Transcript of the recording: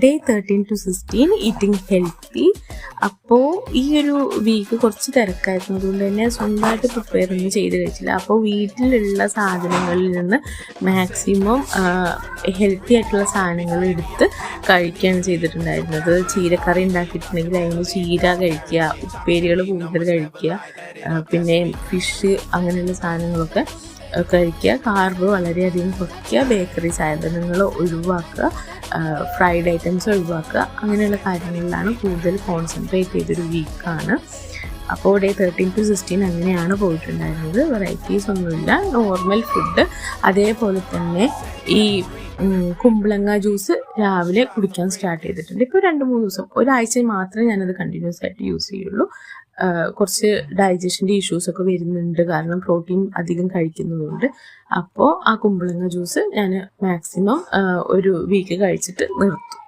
Day 13 to 16 eating healthy. അപ്പോൾ ഈ ഒരു വീക്ക് കുറച്ച് തിരക്കായിരുന്നു, അതുകൊണ്ട് തന്നെ സ്വന്തമായിട്ട് പ്രിപ്പയർ ഒന്നും ചെയ്ത് കഴിച്ചില്ല. അപ്പോൾ വീട്ടിലുള്ള സാധനങ്ങളിൽ നിന്ന് മാക്സിമം ഹെൽത്തി ആയിട്ടുള്ള സാധനങ്ങൾ എടുത്ത് കഴിക്കുകയാണ് ചെയ്തിട്ടുണ്ടായിരുന്നത്. ചീരക്കറി ഉണ്ടാക്കിയിട്ടുണ്ടെങ്കിൽ അതിന് ചീര കഴിക്കുക, ഉപ്പേരികൾ കൂടുതൽ കഴിക്കുക, പിന്നെ ഫിഷ് അങ്ങനെയുള്ള സാധനങ്ങളൊക്കെ കഴിക്കുക. കാർബ് വളരെയധികം കുറയ്ക്കുക, ബേക്കറി സാധനങ്ങൾ ഒഴിവാക്കുക, ഫ്രൈഡ് ഐറ്റംസ് ഒഴിവാക്കുക. അങ്ങനെയുള്ള കാര്യങ്ങളിലാണ് കൂടുതൽ കോൺസെൻട്രേറ്റ് ചെയ്തൊരു വീക്കാണ്. അപ്പോൾ ഡേ 13 to 16 അങ്ങനെയാണ് പോയിട്ടുണ്ടായിരുന്നത്. വെറൈറ്റീസ് ഒന്നുമില്ല, നോർമൽ ഫുഡ്. അതേപോലെ തന്നെ ഈ കുമ്പളങ്ങ ജ്യൂസ് രാവിലെ കുടിക്കാൻ സ്റ്റാർട്ട് ചെയ്തിട്ടുണ്ട്. ഇപ്പോൾ 2-3 ദിവസം, ഒരാഴ്ച മാത്രമേ ഞാനത് കണ്ടിന്യൂസ് ആയിട്ട് യൂസ് ചെയ്യുള്ളൂ. കുറച്ച് ഡൈജഷൻ്റെ ഇഷ്യൂസൊക്കെ വരുന്നുണ്ട്, കാരണം പ്രോട്ടീൻ അധികം കഴിക്കുന്നതുകൊണ്ട്. അപ്പോൾ ആ കുമ്പളങ്ങ ജ്യൂസ് ഞാൻ മാക്സിമം ഒരു വീക്ക് കഴിച്ചിട്ട് നിർത്തും.